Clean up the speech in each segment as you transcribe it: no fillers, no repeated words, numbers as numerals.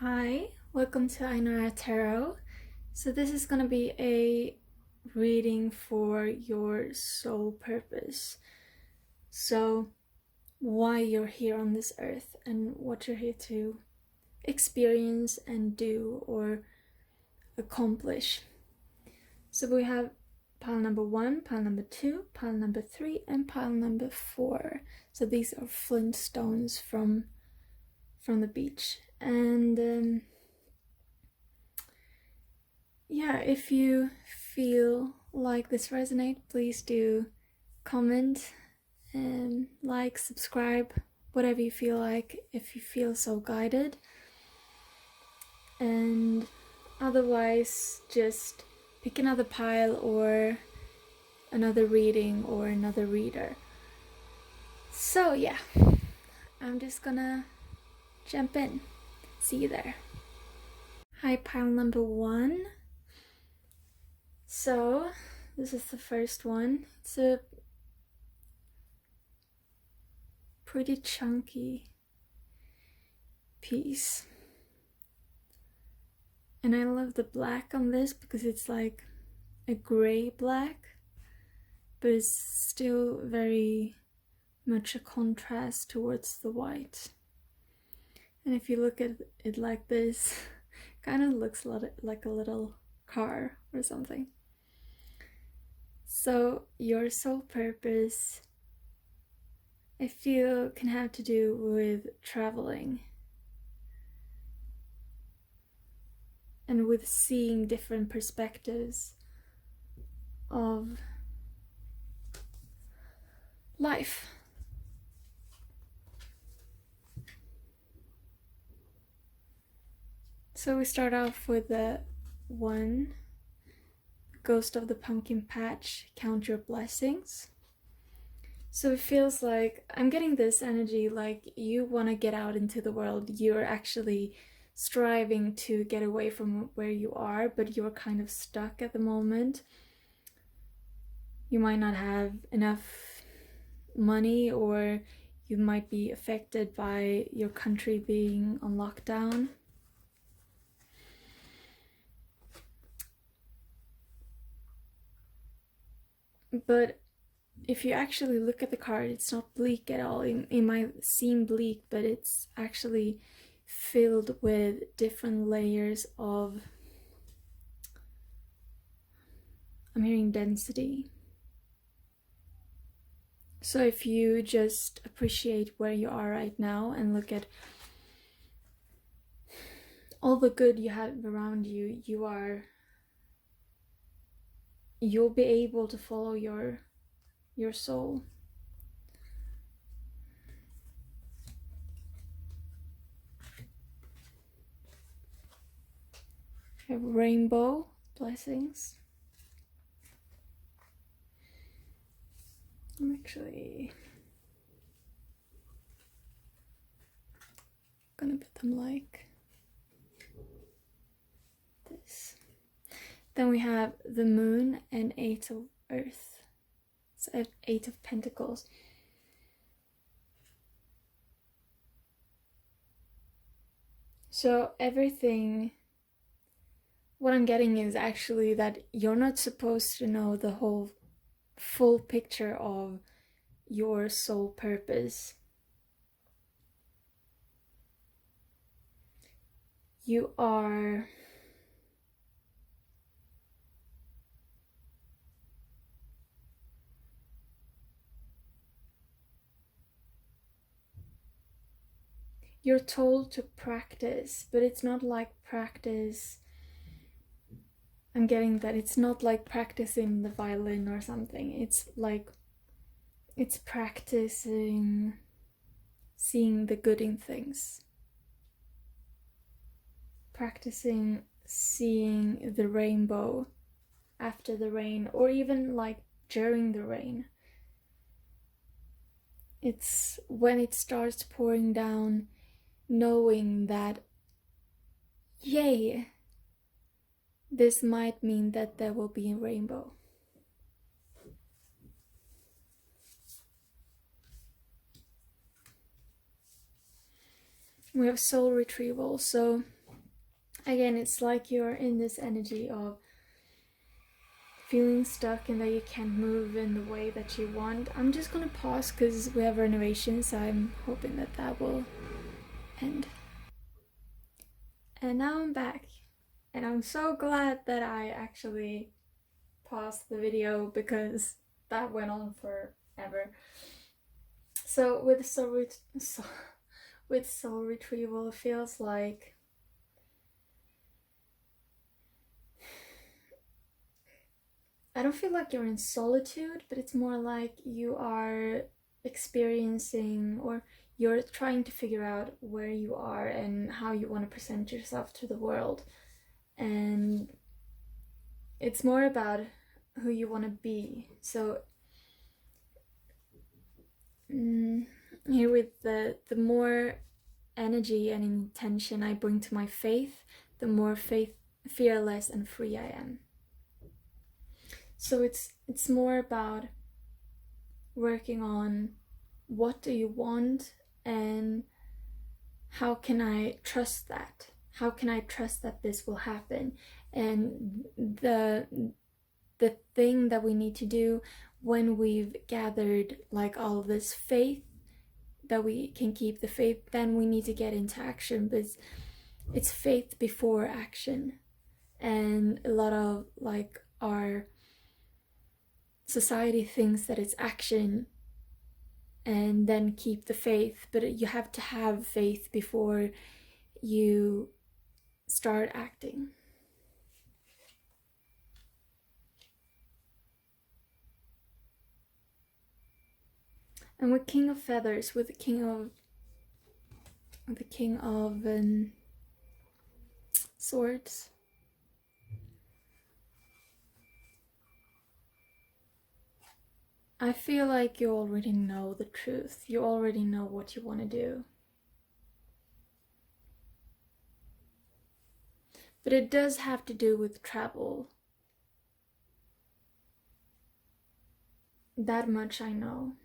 Hi, welcome to Ainara Tarot. So this is going to be a reading for your soul purpose. So why you're here on this earth and what you're here to experience and do or accomplish. So we have pile number 1, pile number 2, pile number 3, and pile number 4. So these are flint stones from the beach. And yeah, if you feel like this resonates, please do comment and like, subscribe, whatever you feel like, if you feel so guided. And otherwise, just pick another pile or another reading or another reader. So yeah, I'm just gonna jump in. See you there. Hi, pile number 1. So this is the first one. It's a pretty chunky piece. And I love the black on this because it's like a gray black, but it's still very much a contrast towards the white. And if you look at it like this, it kind of looks like a little car or something. So your soul purpose, I feel, can have to do with traveling and with seeing different perspectives of life. So we start off with the 1, Ghost of the Pumpkin Patch, count your blessings. So it feels like I'm getting this energy like you want to get out into the world. You're actually striving to get away from where you are, but you're kind of stuck at the moment. You might not have enough money, or you might be affected by your country being on lockdown. But if you actually look at the card, it's not bleak at all. It might seem bleak, but it's actually filled with different layers of, I'm hearing density. So if you just appreciate where you are right now and look at all the good you have around you, you'll be able to follow your soul. We have rainbow blessings. I'm actually gonna put them like this. Then we have the moon and 8 of earth. So 8 of pentacles. So everything, what I'm getting is actually that you're not supposed to know the whole full picture of your soul purpose. You're told to practice, but it's not like practice. I'm getting that it's not like practicing the violin or something. It's like, it's practicing seeing the good in things. Practicing seeing the rainbow after the rain, or even like during the rain. It's when it starts pouring down, knowing that, yay, this might mean that there will be a rainbow. We have soul retrieval, so again, it's like you're in this energy of feeling stuck and that you can't move in the way that you want. I'm just gonna pause because we have renovations, so I'm hoping that that will end. And now I'm back, and I'm so glad that I actually paused the video because that went on forever. So with soul retrieval, it feels like I don't feel like you're in solitude, but it's more like you are experiencing, or you're trying to figure out where you are and how you want to present yourself to the world. And it's more about who you want to be. So here with the more energy and intention I bring to my faith, the more fearless and free I am. So it's more about working on what do you want and how can I trust that? How can I trust that this will happen? And the thing that we need to do when we've gathered like all of this faith, that we can keep the faith, then we need to get into action. But it's faith before action. And a lot of like our society thinks that it's action and then keep the faith, but you have to have faith before you start acting. And with King of Feathers, with the King of Swords, I feel like you already know the truth. You already know what you want to do. But it does have to do with travel. That much I know.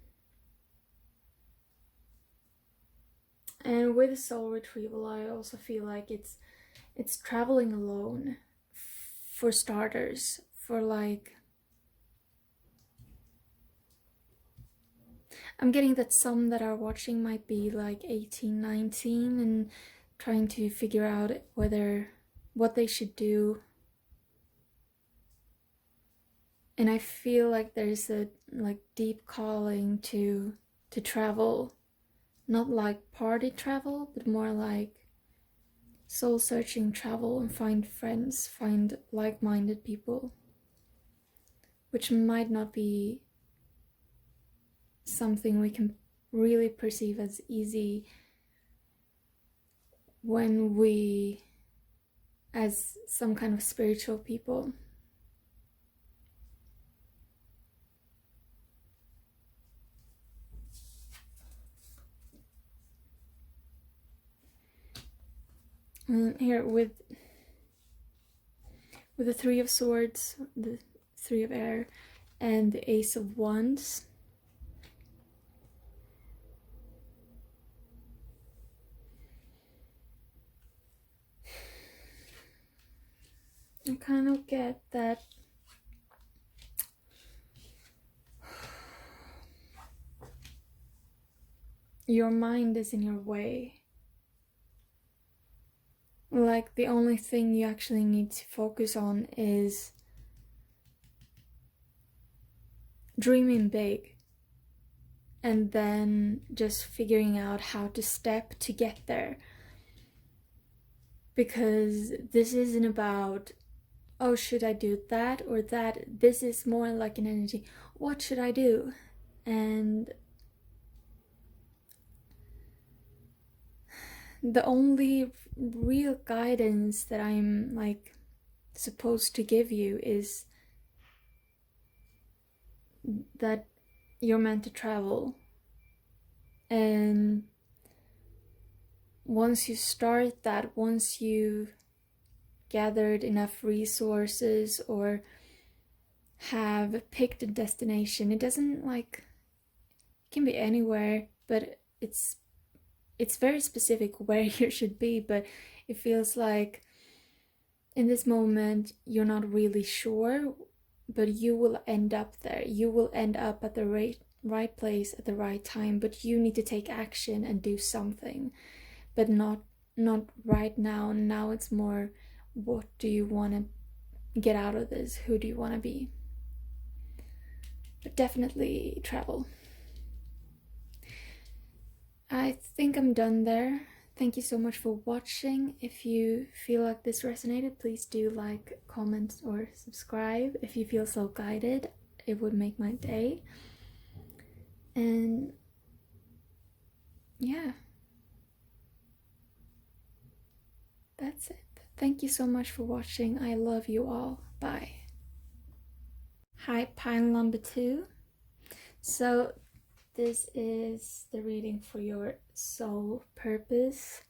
And with soul retrieval, I also feel like it's traveling alone, for starters, for like, I'm getting that some that are watching might be like 18, 19 and trying to figure out what they should do. And I feel like there's a like deep calling to travel, not like party travel, but more like soul searching travel, and find friends, find like-minded people, which might not be something we can really perceive as easy when we, as some kind of spiritual people. And here with the Three of Swords, the Three of Air, and the Ace of Wands, I kind of get that your mind is in your way. Like the only thing you actually need to focus on is dreaming big, and then just figuring out how to step to get there. Because this isn't about, oh, should I do that or that? This is more like an energy, what should I do? And the only real guidance that I'm like supposed to give you is that you're meant to travel. And once you start that, once you've gathered enough resources or have picked a destination, it doesn't like, it can be anywhere, but it's very specific where you should be. But it feels like in this moment you're not really sure, but you will end up there. You will end up at the right place at the right time, but you need to take action and do something, but not right now. Now it's more, what do you want to get out of this? Who do you want to be? But definitely travel. I think I'm done there. Thank you so much for watching. If you feel like this resonated, please do like, comment, or subscribe. If you feel so guided, it would make my day. And yeah, that's it. Thank you so much for watching. I love you all. Bye. Hi, pile number 2. So this is the reading for your soul purpose.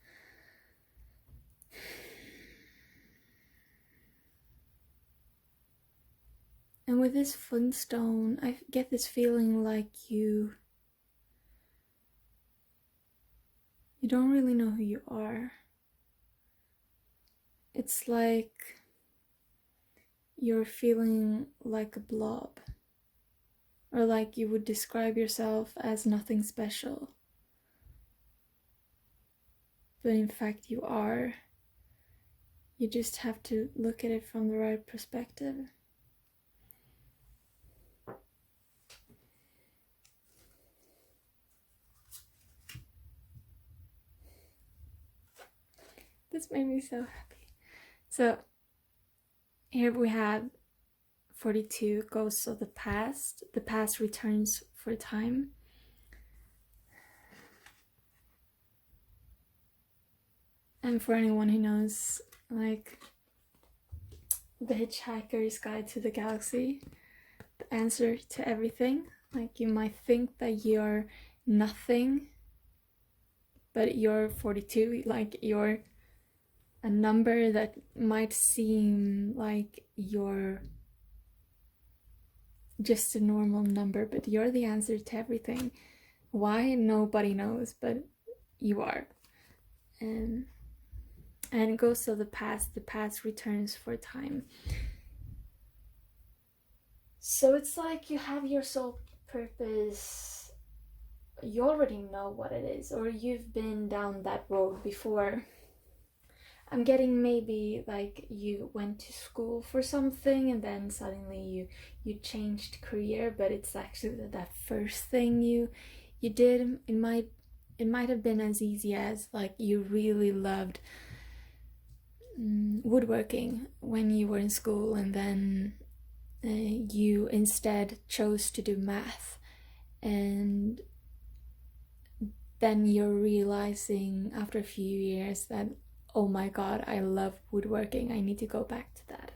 And with this Flintstone, I get this feeling like you don't really know who you are. It's like you're feeling like a blob, or like you would describe yourself as nothing special. But in fact you are. You just have to look at it from the right perspective. This made me so happy. So here we have 42 ghosts of the past. The past returns for time. And for anyone who knows, like, the Hitchhiker's Guide to the Galaxy, the answer to everything. Like, you might think that you're nothing, but you're 42. Like, you're a number that might seem like you're just a normal number, but you're the answer to everything. Why? Nobody knows, but you are. And it goes to the past returns for time. So it's like you have your soul purpose, you already know what it is, or you've been down that road before. I'm getting maybe like you went to school for something and then suddenly you changed career, but it's actually that first thing you did. It might have been as easy as like you really loved woodworking when you were in school, and then you instead chose to do math, and then you're realizing after a few years that, oh my god, I love woodworking, I need to go back to that.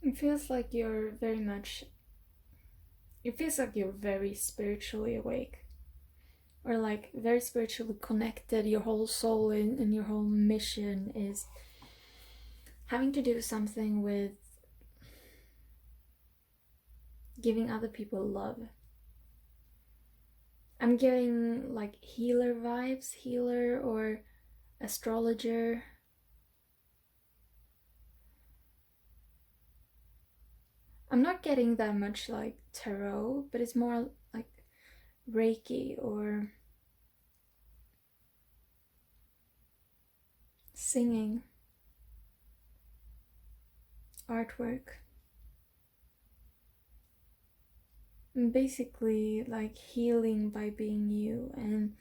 It feels like you're very spiritually awake, or like very spiritually connected. Your whole soul and your whole mission is having to do something with giving other people love. I'm getting like healer vibes, healer or astrologer. I'm not getting that much like tarot, but it's more like Reiki or singing, artwork. And basically like healing by being you. And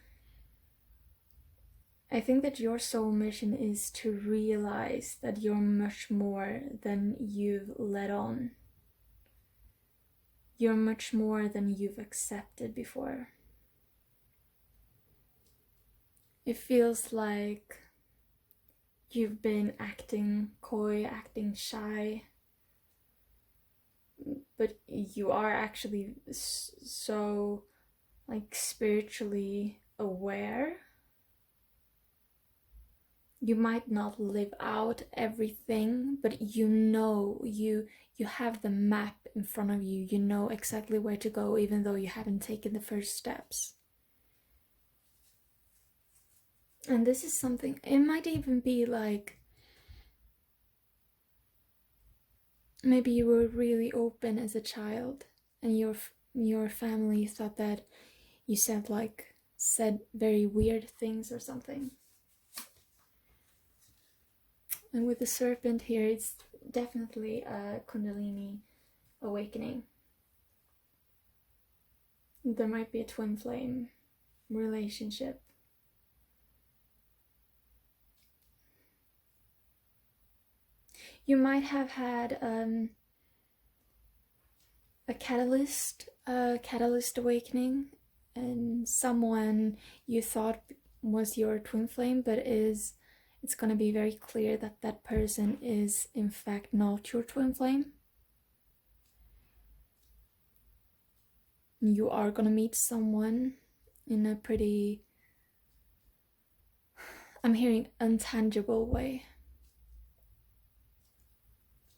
I think that your soul mission is to realize that you're much more than you've let on. You're much more than you've accepted before. It feels like you've been acting coy, acting shy, but you are actually so like spiritually aware. You might not live out everything, but you know, you have the map in front of you. You know exactly where to go, even though you haven't taken the first steps. And this is something, it might even be like, maybe you were really open as a child and your family thought that you said very weird things or something. And with the serpent here, it's definitely a Kundalini awakening. There might be a twin flame relationship. You might have had a catalyst awakening, and someone you thought was your twin flame, but it's going to be very clear that that person is in fact not your twin flame. You are going to meet someone in a pretty, I'm hearing, untangible way.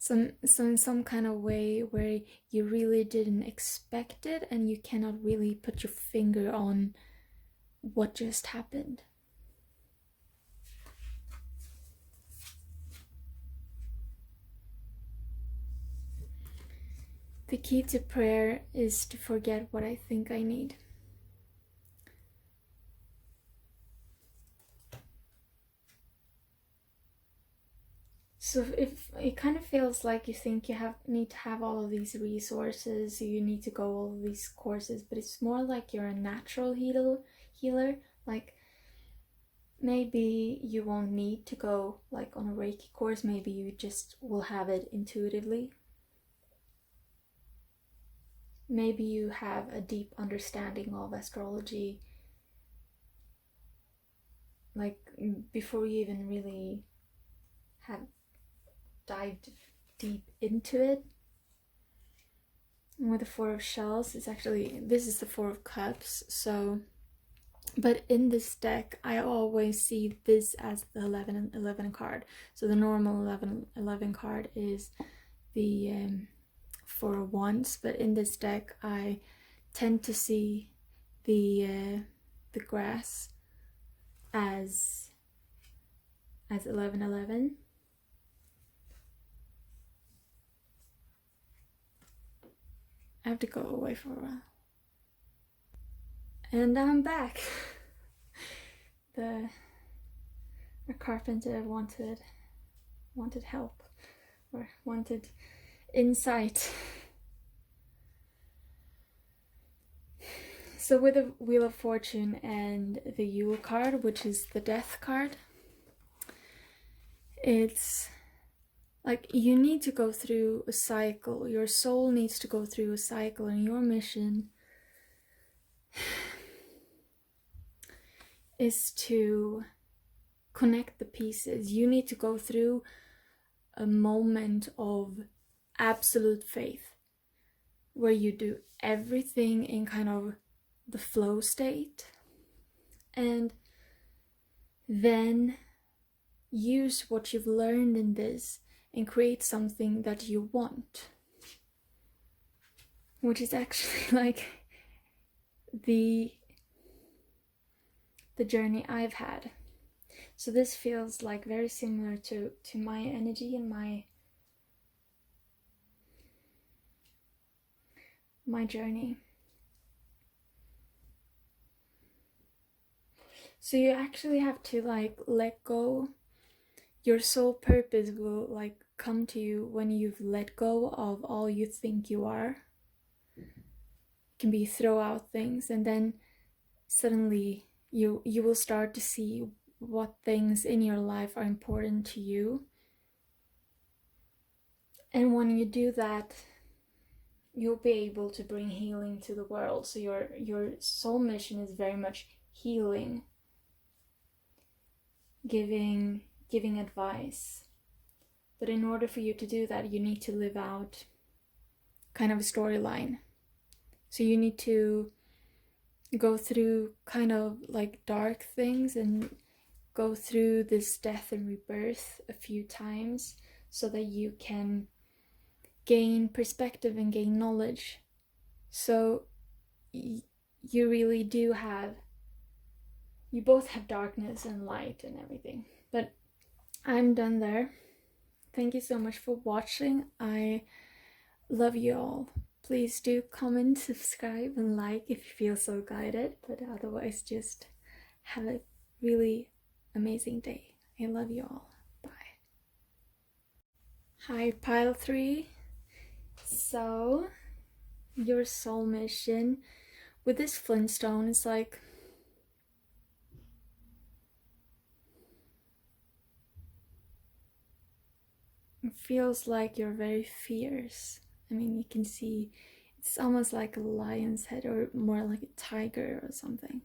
In some kind of way where you really didn't expect it and you cannot really put your finger on what just happened. The key to prayer is to forget what I think I need. So if it kind of feels like you think you need to have all of these resources, you need to go all of these courses, but it's more like you're a natural healer. Like maybe you won't need to go like on a Reiki course, maybe you just will have it intuitively. Maybe you have a deep understanding of astrology, like before you even really have dived deep into it. And with the Four of Shells, this is the Four of Cups, so, but in this deck I always see this as the 11 card. So the normal 11 card is the Four of Wands, but in this deck I tend to see the grass as 11. I have to go away for a while. And I'm back. The carpenter wanted help, or wanted insight. So with the Wheel of Fortune and the Yule card, which is the Death card, it's like you need to go through a cycle. Your soul needs to go through a cycle, and your mission is to connect the pieces. You need to go through a moment of absolute faith where you do everything in kind of the flow state, and then use what you've learned in this and create something that you want, which is actually like the journey I've had. So this feels like very similar to my energy and my journey. So you actually have to like let go. Your soul purpose will like come to you when you've let go of all you think you are. It can be throw out things, and then suddenly you will start to see what things in your life are important to you. And when you do that, you'll be able to bring healing to the world. So your soul mission is very much healing, giving giving advice. But in order for you to do that, you need to live out kind of a storyline. So you need to go through kind of like dark things and go through this death and rebirth a few times so that you can gain perspective and gain knowledge. So you really do have, you both have darkness and light and everything. But I'm done there. Thank you so much for watching. I love you all. Please do comment, subscribe, and like if you feel so guided. But otherwise, just have a really amazing day. I love you all. Bye. Hi, pile 3. So, your soul mission with this flintstone is like, it feels like you're very fierce. I mean, you can see it's almost like a lion's head, or more like a tiger or something,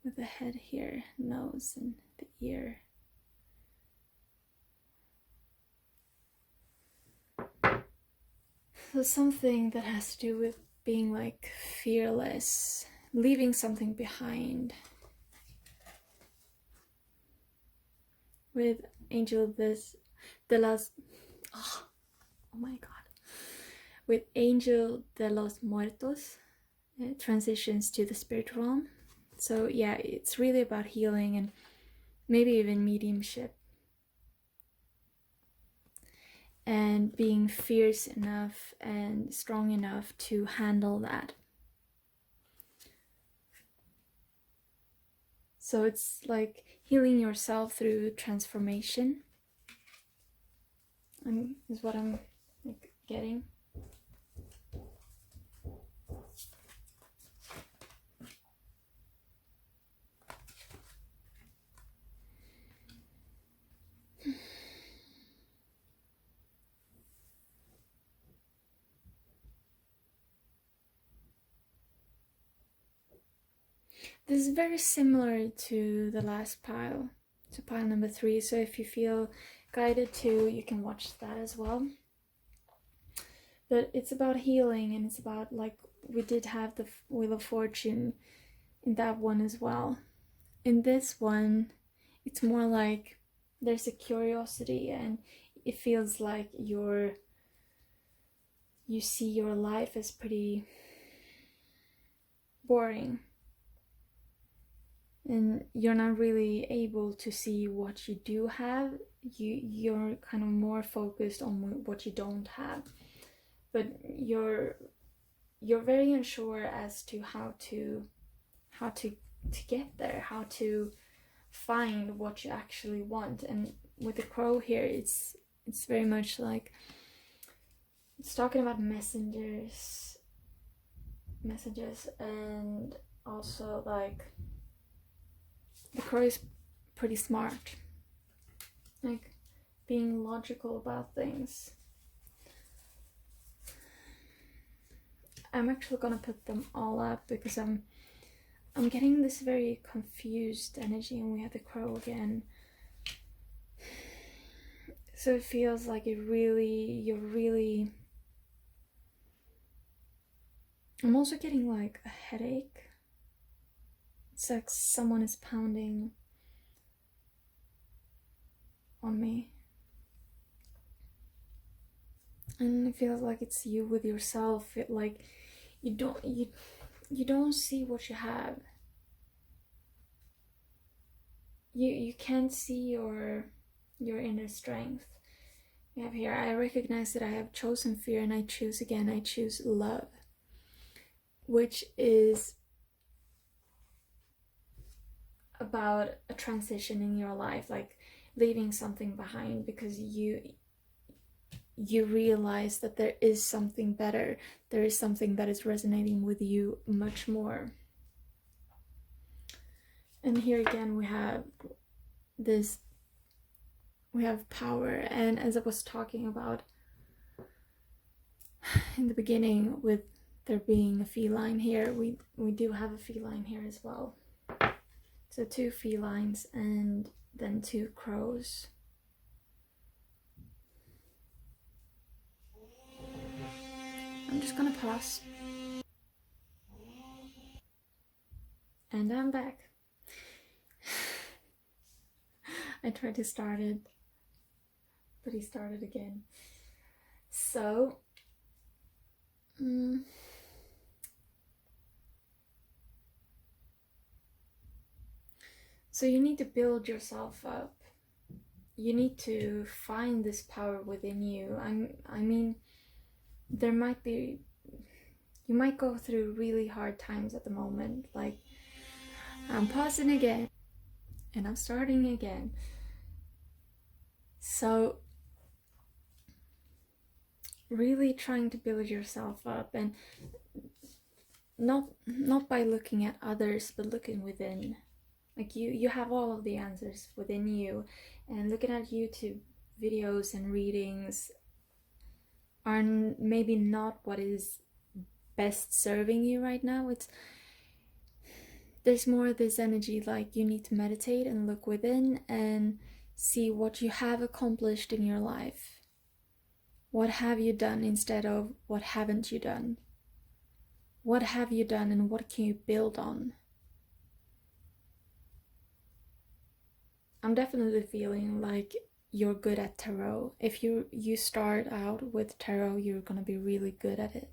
with the head here, nose, and the ear. So something that has to do with being like fearless, leaving something behind. With Angel de los, oh my god. With Angel de los Muertos, it transitions to the spirit realm. So yeah, it's really about healing and maybe even mediumship. And being fierce enough and strong enough to handle that. So it's like healing yourself through transformation, is what I'm like getting. This is very similar to the last pile, to pile number 3. So if you feel guided to, you can watch that as well. But it's about healing, and it's about, like, we did have the Wheel of Fortune in that one as well. In this one, it's more like there's a curiosity, and it feels like you see your life as pretty boring. And you're not really able to see what you do have. You're kind of more focused on what you don't have. But you're very unsure as to how to get there, how to find what you actually want. And with the crow here, it's very much like it's talking about messages, and also like the crow is pretty smart, like being logical about things. I'm actually gonna put them all up because I'm getting this very confused energy, and we have the crow again. So it feels like you're really. I'm also getting like a headache. It's like someone is pounding on me. And it feels like it's you with yourself. It like you don't see what you have. You can't see your inner strength. We have here, I recognize that I have chosen fear, and I choose again. I choose love, which is about a transition in your life, like leaving something behind because you realize that there is something better. There is something that is resonating with you much more. And here again we have this, we have power. And as I was talking about in the beginning with there being a feline here, we do have a feline here as well. So 2 felines, and than two crows. I'm just gonna pause. And I'm back. I tried to start it, but he started again. So, so you need to build yourself up. You need to find this power within you. I mean, there might be, you might go through really hard times at the moment. Like, I'm pausing again, and I'm starting again. So, really trying to build yourself up, and not by looking at others, but looking within. Like you have all of the answers within you, and looking at YouTube videos and readings are maybe not what is best serving you right now. There's more of this energy, like you need to meditate and look within and see what you have accomplished in your life. What have you done instead of what haven't you done? What have you done and what can you build on? I'm definitely feeling like you're good at tarot. If you start out with tarot, you're gonna be really good at it.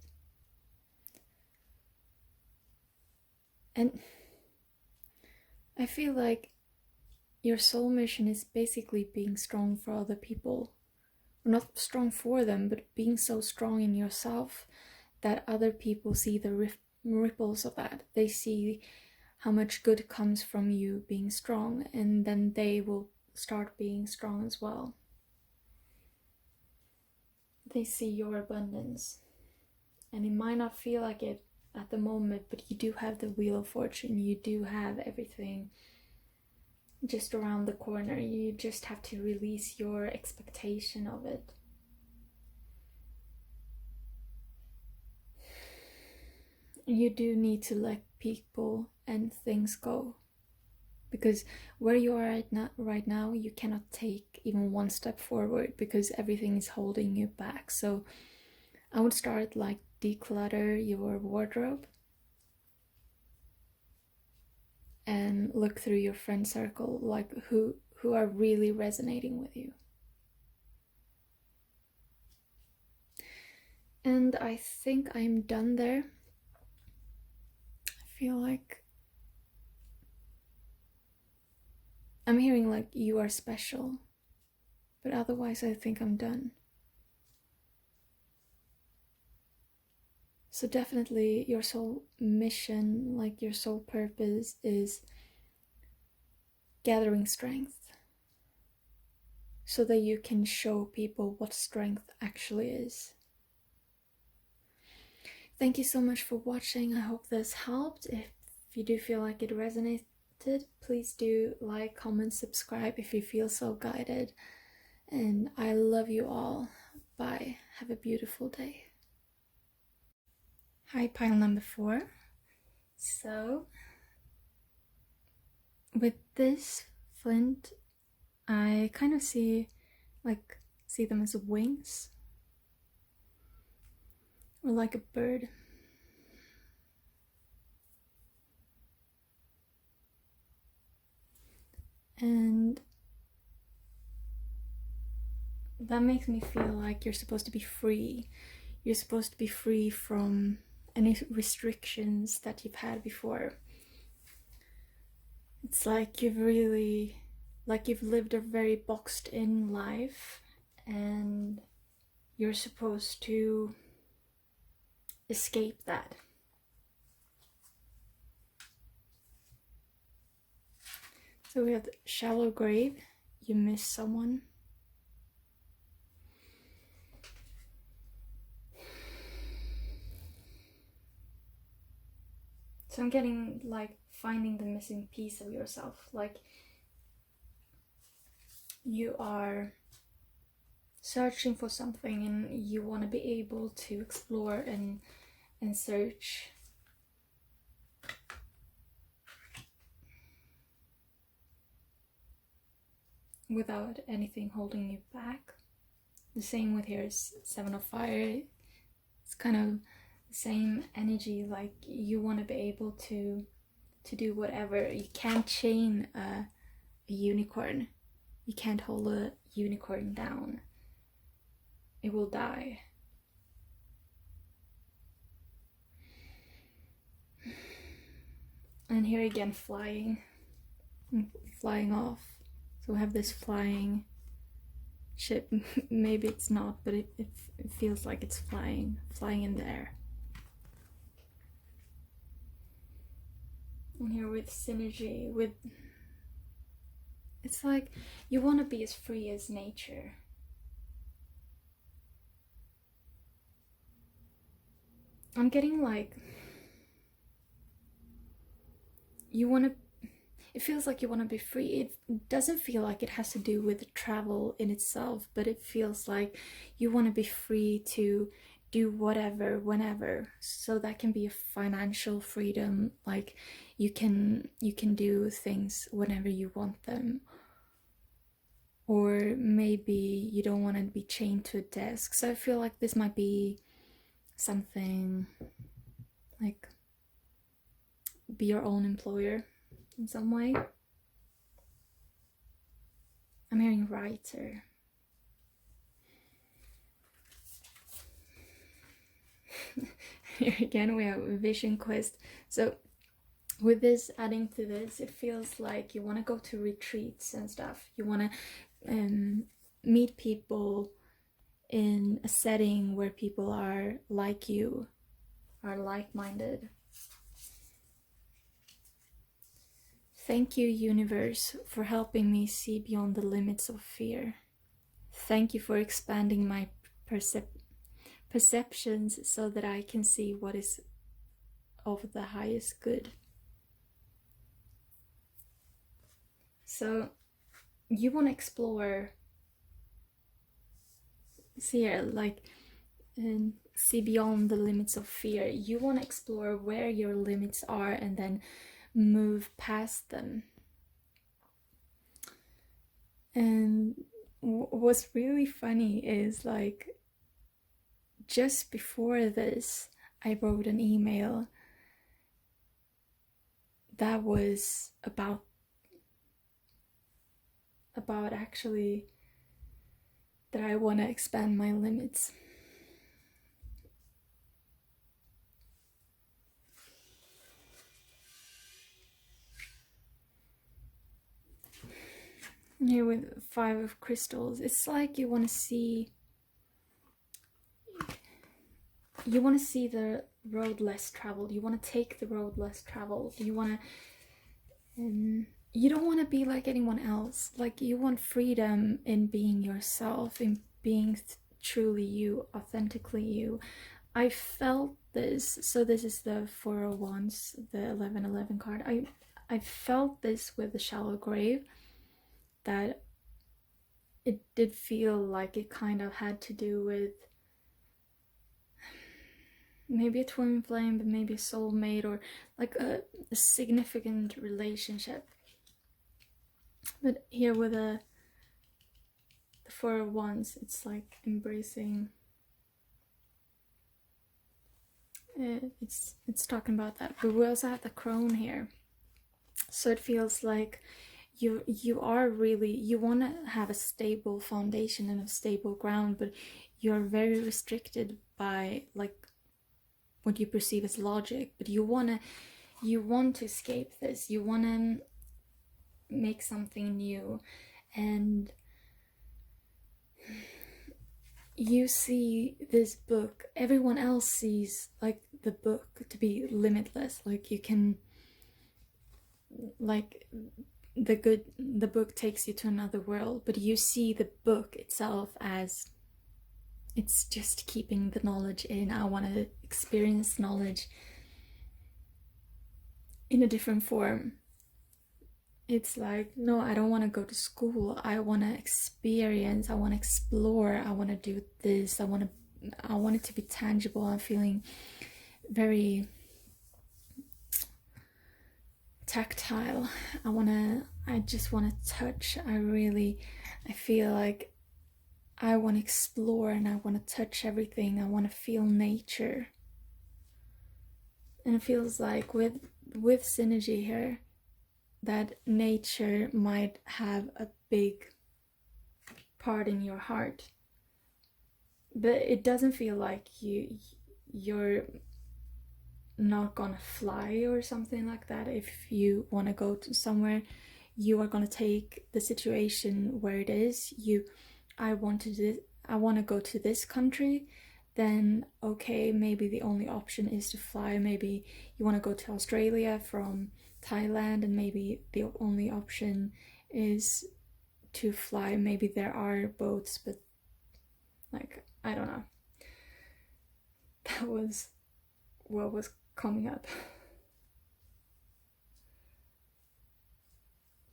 And I feel like your soul mission is basically being strong for other people. Not strong for them, but being so strong in yourself that other people see the ripples of that. They see how much good comes from you being strong, and then they will start being strong as well. They see your abundance, and it might not feel like it at the moment, but you do have the Wheel of Fortune. You do have everything just around the corner. You just have to release your expectation of it. You do need to let people and things go, because where you are right now, you cannot take even one step forward because everything is holding you back. So I would start like declutter your wardrobe and look through your friend circle, like who are really resonating with you. And I think I'm done there. I feel like I'm hearing like you are special, but otherwise I think I'm done. So definitely your soul mission, like your soul purpose, is gathering strength so that you can show people what strength actually is. Thank you so much for watching. I hope this helped. If you do feel like it resonated, please do like, comment, subscribe if you feel so guided. And I love you all. Bye. Have a beautiful day. Hi, pile number 4. So, with this flint, I kind of see them as wings, or like a bird. And that makes me feel like you're supposed to be free. You're supposed to be free from any restrictions that you've had before. It's like you've lived a very boxed in life, and you're supposed to escape that. So we have the shallow grave. You miss someone. So I'm getting like finding the missing piece of yourself. Like you are searching for something and you want to be able to explore and search. without anything holding you back. The same with here is Seven of Fire. It's kind of the same energy, like you want to be able to do whatever. You can't chain a unicorn. You can't hold a unicorn down. It will die. And here again, flying off. So we have this flying ship. Maybe it's not, but it feels like it's flying in the air. And here with synergy, with it's like you want to be as free as nature. I'm getting like you want to, it feels like you want to be free. It doesn't feel like it has to do with travel in itself, but it feels like you want to be free to do whatever, whenever. So that can be a financial freedom, like you can do things whenever you want them. Or maybe you don't want to be chained to a desk. So I feel like this might be something like be your own employer in some way. I'm hearing writer. Here again we have vision quest. So with this, adding to this, it feels like you want to go to retreats and stuff. You want to meet people in a setting where people are like you, are like-minded. Thank you, universe, for helping me see beyond the limits of fear. Thank you for expanding my perceptions so that I can see what is of the highest good. So you want to explore, see here, like, and see beyond the limits of fear. You want to explore where your limits are and then move past them. And what's really funny is, like, just before this I wrote an email that was about actually that I want to expand my limits. Here with 5 of crystals, it's like you want to see the road less traveled. You want to take the road less traveled. You want to you don't want to be like anyone else. Like, you want freedom in being yourself, in being truly you, authentically you. I felt this. So this is the 4 of Wands, the 1111 card. I felt this with the shallow grave, that it did feel like it kind of had to do with maybe a twin flame, but maybe a soulmate, or like a significant relationship. But here with the 4 of Wands, it's like embracing. It's talking about that. But we also have the crone here, so it feels like you are really, you want to have a stable foundation and a stable ground, but you're very restricted by like what you perceive as logic. But you want to escape this. You want to make something new, and you see this book. Everyone else sees like the book to be limitless. Like, you can, like, the book takes you to another world, but you see the book itself as it's just keeping the knowledge in. I want to experience knowledge in a different form. It's like, no, I don't want to go to school. I want to experience. I want to explore. I want to do this. I want it to be tangible. I'm feeling very tactile. I just want to touch. I feel like I want to explore and I want to touch everything. I want to feel nature. And it feels like with synergy here, that nature might have a big part in your heart. But it doesn't feel like you're not gonna fly or something like that. If you want to go to somewhere, you are gonna take the situation where it is. I want to go to this country, then okay, maybe the only option is to fly. Maybe you want to go to Australia from Thailand, and maybe the only option is to fly. Maybe there are boats, but like, I don't know. That was what was coming up.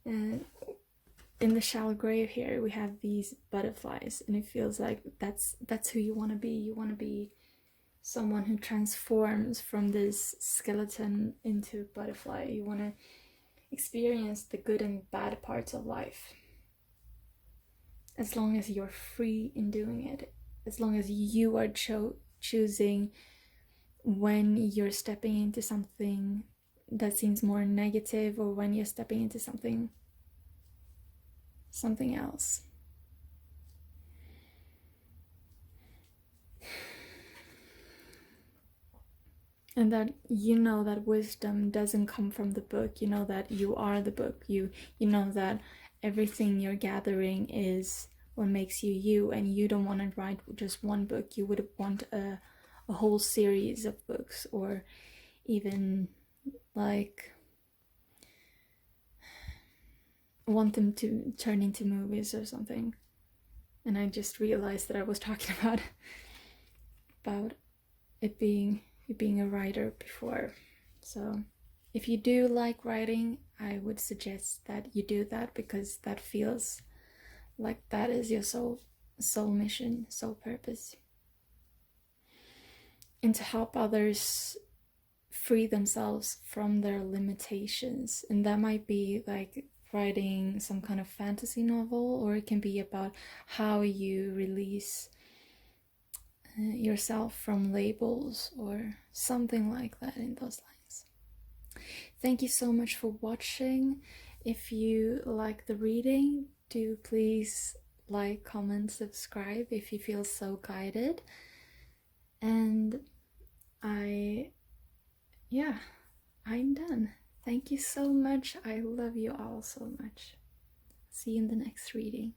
And in the shallow grave here, we have these butterflies, and it feels like that's who you want to be. You want to be someone who transforms from this skeleton into a butterfly. You want to experience the good and bad parts of life, as long as you're free in doing it, as long as you are choosing when you're stepping into something that seems more negative, or when you're stepping into something else. And that you know that wisdom doesn't come from the book. You know that you are the book. You know that everything you're gathering is what makes you you, and you don't want to write just one book. You would want a whole series of books, or even like want them to turn into movies or something. And I just realized that I was talking about it being a writer before. So if you do like writing, I would suggest that you do that, because that feels like that is your soul mission, soul purpose. And to help others free themselves from their limitations. And that might be like writing some kind of fantasy novel, or it can be about how you release yourself from labels, or something like that in those lines. Thank you so much for watching. If you like the reading, do please like, comment, subscribe if you feel so guided. And I'm done. Thank you so much. I love you all so much. See you in the next reading.